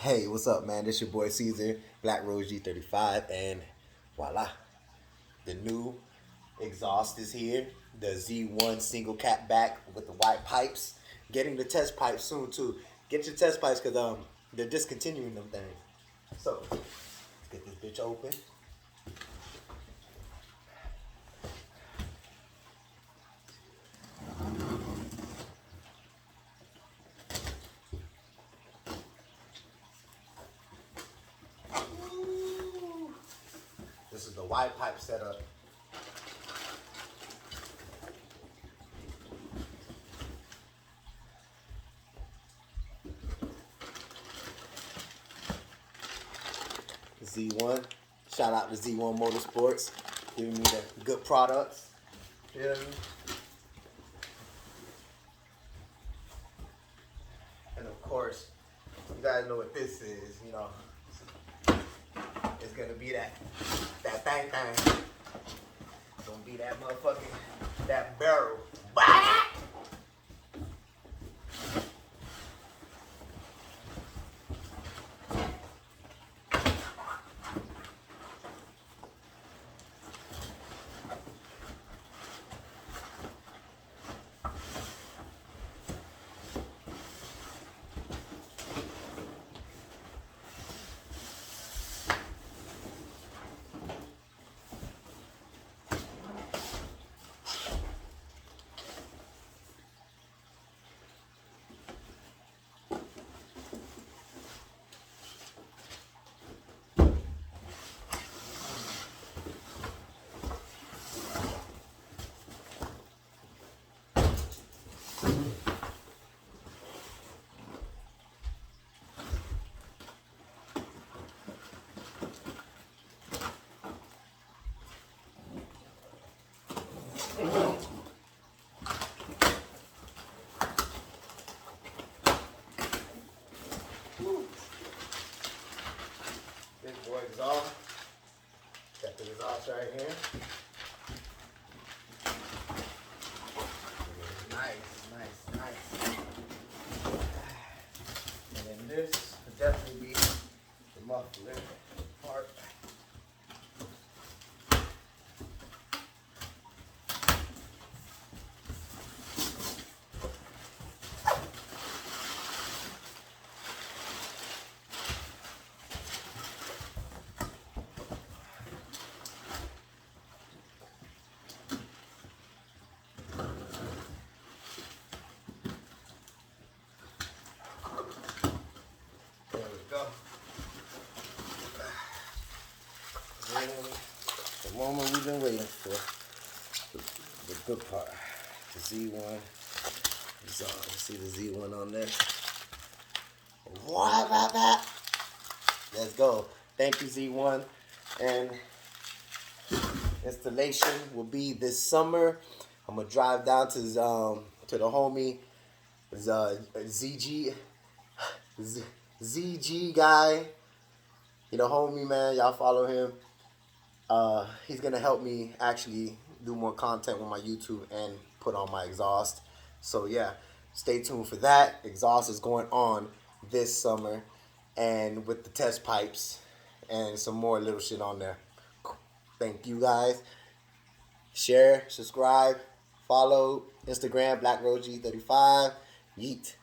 Hey, what's up, man? This your boy Caesar, Black Rose G35, and voila, the new exhaust is here. The Z1 single cap back with the white pipes. Getting the test pipes soon too. Get your test pipes because they're discontinuing them things. So let's get this bitch open. This is the white pipe setup. Z1. Shout out to Z1 Motorsports, giving me the good products. Feel me? And of course, you guys know what this is, you know. It's gonna be that thing. It's gonna be that motherfucking, that barrel. Bah! This boy exhaust. Got the exhaust right here. Nice. And then this would definitely be the muffler part. There we go. And the moment we've been waiting for, the good part, the Z1. So you see the Z1 on there. What about that? Let's go. Thank you, Z1. And installation will be this summer. I'm gonna drive down to the homie ZG guy. You know, homie, man. Y'all follow him. He's gonna help me actually do more content with my YouTube and put on my exhaust. So yeah, stay tuned for that. Exhaust is going on this summer, and with the test pipes and some more little shit on there. Thank you guys. Share, subscribe, follow Instagram, Black Road G35. Yeet.